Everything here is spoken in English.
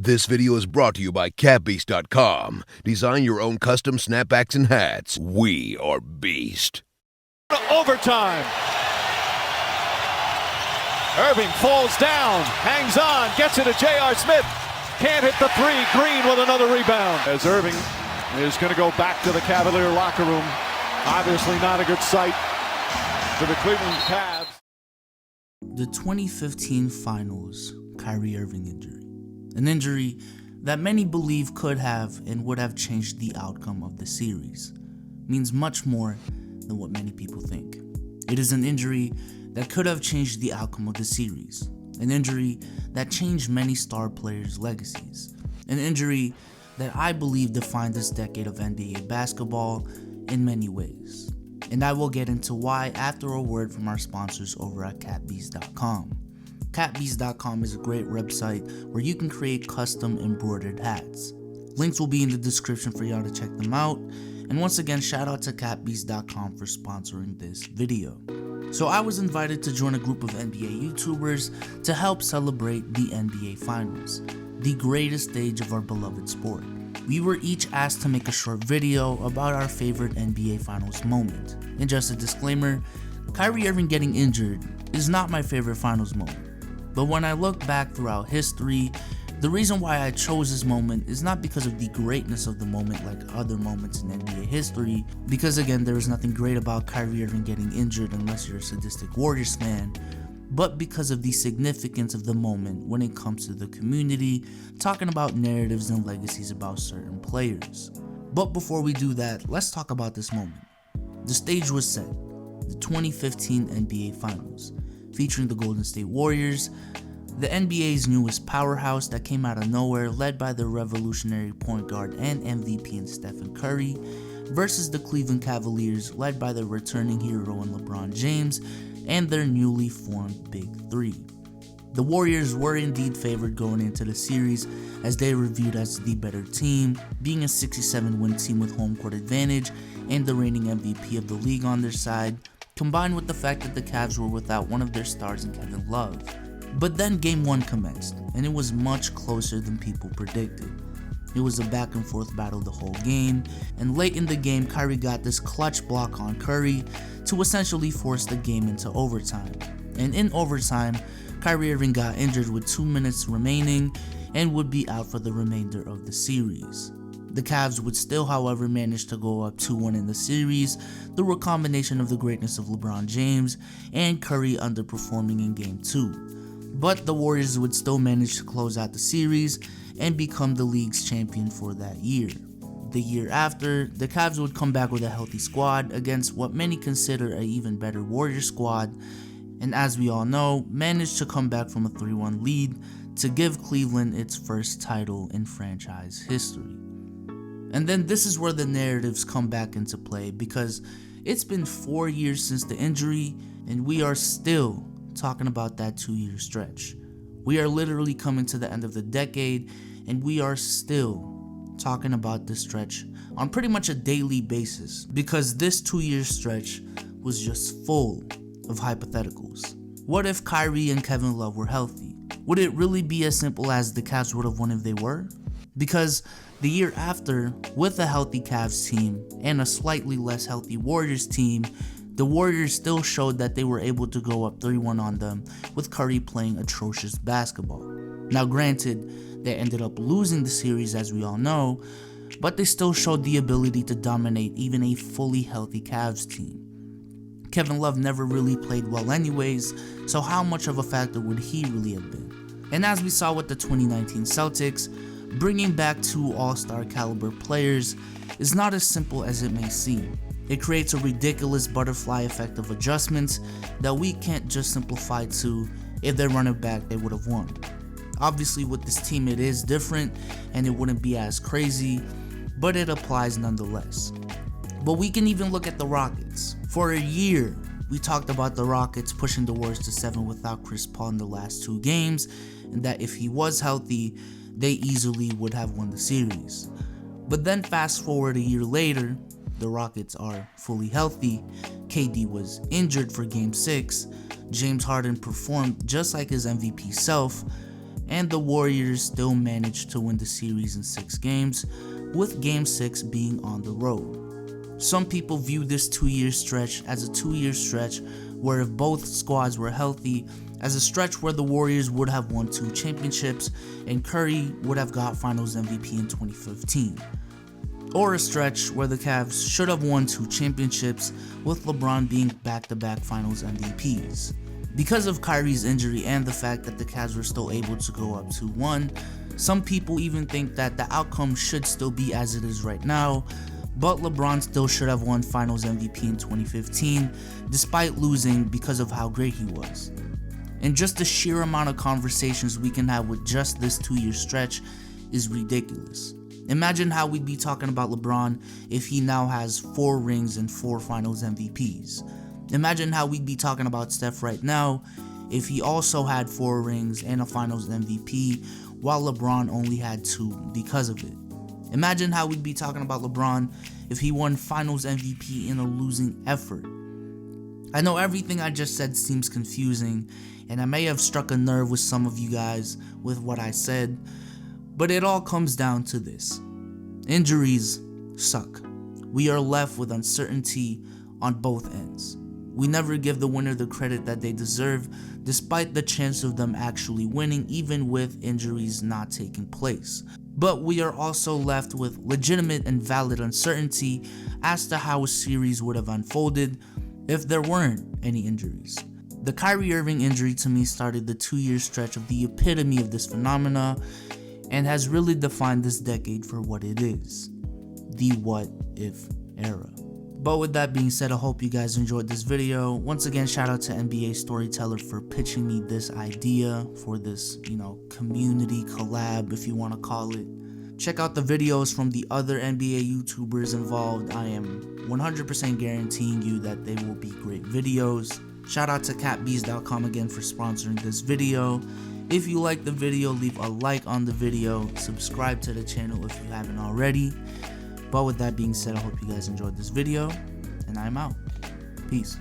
This video is brought to you by catbeast.com. Design your own custom snapbacks and hats. We are Beast. Overtime. Irving falls down, hangs on, gets it to J.R. Smith. Can't hit the three. Green with another rebound. As Irving is going to go back to the Cavalier locker room. Obviously not a good sight for the Cleveland Cavs. The 2015 Finals Kyrie Irving injury. An injury that many believe could have and would have changed the outcome of the series. Means much more than what many people think. It is an injury that could have changed the outcome of the series. An injury that changed many star players' legacies. An injury that I believe defined this decade of NBA basketball in many ways. And I will get into why after a word from our sponsors over at catbeast.com. Catbeast.com is a great website where you can create custom embroidered hats. Links will be in the description for y'all to check them out. And once again, shout out to catbeast.com for sponsoring this video. So I was invited to join a group of NBA YouTubers to help celebrate the NBA Finals, the greatest stage of our beloved sport. We were each asked to make a short video about our favorite NBA Finals moment. And just a disclaimer, Kyrie Irving getting injured is not my favorite Finals moment. But when I look back throughout history, the reason why I chose this moment is not because of the greatness of the moment like other moments in NBA history, because again, there is nothing great about Kyrie Irving getting injured unless you're a sadistic Warriors fan, but because of the significance of the moment when it comes to the community, talking about narratives and legacies about certain players. But before we do that, let's talk about this moment. The stage was set, the 2015 NBA Finals, featuring the Golden State Warriors, the NBA's newest powerhouse that came out of nowhere, led by their revolutionary point guard and MVP in Stephen Curry, versus the Cleveland Cavaliers, led by their returning hero in LeBron James and their newly formed Big Three. The Warriors were indeed favored going into the series, as they were viewed as the better team, being a 67-win team with home court advantage and the reigning MVP of the league on their side, combined with the fact that the Cavs were without one of their stars in Kevin Love. But then Game 1 commenced, and it was much closer than people predicted. It was a back and forth battle the whole game, and late in the game, Kyrie got this clutch block on Curry to essentially force the game into overtime. And in overtime, Kyrie Irving got injured with 2 minutes remaining and would be out for the remainder of the series. The Cavs would still, however, manage to go up 2-1 in the series through a combination of the greatness of LeBron James and Curry underperforming in Game 2. But the Warriors would still manage to close out the series and become the league's champion for that year. The year after, the Cavs would come back with a healthy squad against what many consider an even better Warriors squad, and as we all know, managed to come back from a 3-1 lead to give Cleveland its first title in franchise history. And then this is where the narratives come back into play, because it's been 4 years since the injury and we are still talking about that 2-year stretch. We are literally coming to the end of the decade and we are still talking about this stretch on pretty much a daily basis, because this 2-year stretch was just full of hypotheticals. What if Kyrie and Kevin Love were healthy? Would it really be as simple as the Cavs would have won if they were? Because the year after, with a healthy Cavs team and a slightly less healthy Warriors team, the Warriors still showed that they were able to go up 3-1 on them, with Curry playing atrocious basketball. Now granted, they ended up losing the series as we all know, but they still showed the ability to dominate even a fully healthy Cavs team. Kevin Love never really played well anyways, so how much of a factor would he really have been? And as we saw with the 2019 Celtics, bringing back 2 all-star caliber players is not as simple as it may seem. It creates a ridiculous butterfly effect of adjustments that we can't just simplify to if they run it back they would have won. Obviously with this team it is different and it wouldn't be as crazy, but it applies nonetheless. But we can even look at the Rockets. For a year, we talked about the Rockets pushing the Warriors to 7 without Chris Paul in the last 2 games, and that if he was healthy, they easily would have won the series. But then fast forward a year later, the Rockets are fully healthy, KD was injured for Game 6, James Harden performed just like his MVP self, and the Warriors still managed to win the series in 6 games, with Game 6 being on the road. Some people view this 2-year stretch as a 2-year stretch where if both squads were healthy, as a stretch where the Warriors would have won 2 championships and Curry would have got Finals MVP in 2015. Or a stretch where the Cavs should have won 2 championships with LeBron being back-to-back Finals MVPs. Because of Kyrie's injury and the fact that the Cavs were still able to go up 2-1, some people even think that the outcome should still be as it is right now, but LeBron still should have won Finals MVP in 2015 despite losing because of how great he was. And just the sheer amount of conversations we can have with just this 2-year stretch is ridiculous. Imagine how we'd be talking about LeBron if he now has 4 rings and 4 Finals MVPs. Imagine how we'd be talking about Steph right now if he also had 4 rings and a Finals MVP while LeBron only had 2 because of it. Imagine how we'd be talking about LeBron if he won Finals MVP in a losing effort. I know everything I just said seems confusing, and I may have struck a nerve with some of you guys with what I said, but it all comes down to this. Injuries suck. We are left with uncertainty on both ends. We never give the winner the credit that they deserve, despite the chance of them actually winning, even with injuries not taking place. But we are also left with legitimate and valid uncertainty as to how a series would have unfolded if there weren't any injuries. The Kyrie Irving injury to me started the 2-year stretch of the epitome of this phenomena and has really defined this decade for what it is, the what if era. But with that being said, I hope you guys enjoyed this video. Once again, shout out to NBA Storyteller for pitching me this idea for this, community collab, if you want to call it. Check out the videos from the other NBA YouTubers involved. I am 100% guaranteeing you that they will be great videos. Shout out to catbees.com again for sponsoring this video. If you like the video, leave a like on the video, subscribe to the channel if you haven't already. But with that being said, I hope you guys enjoyed this video, and I'm out. Peace.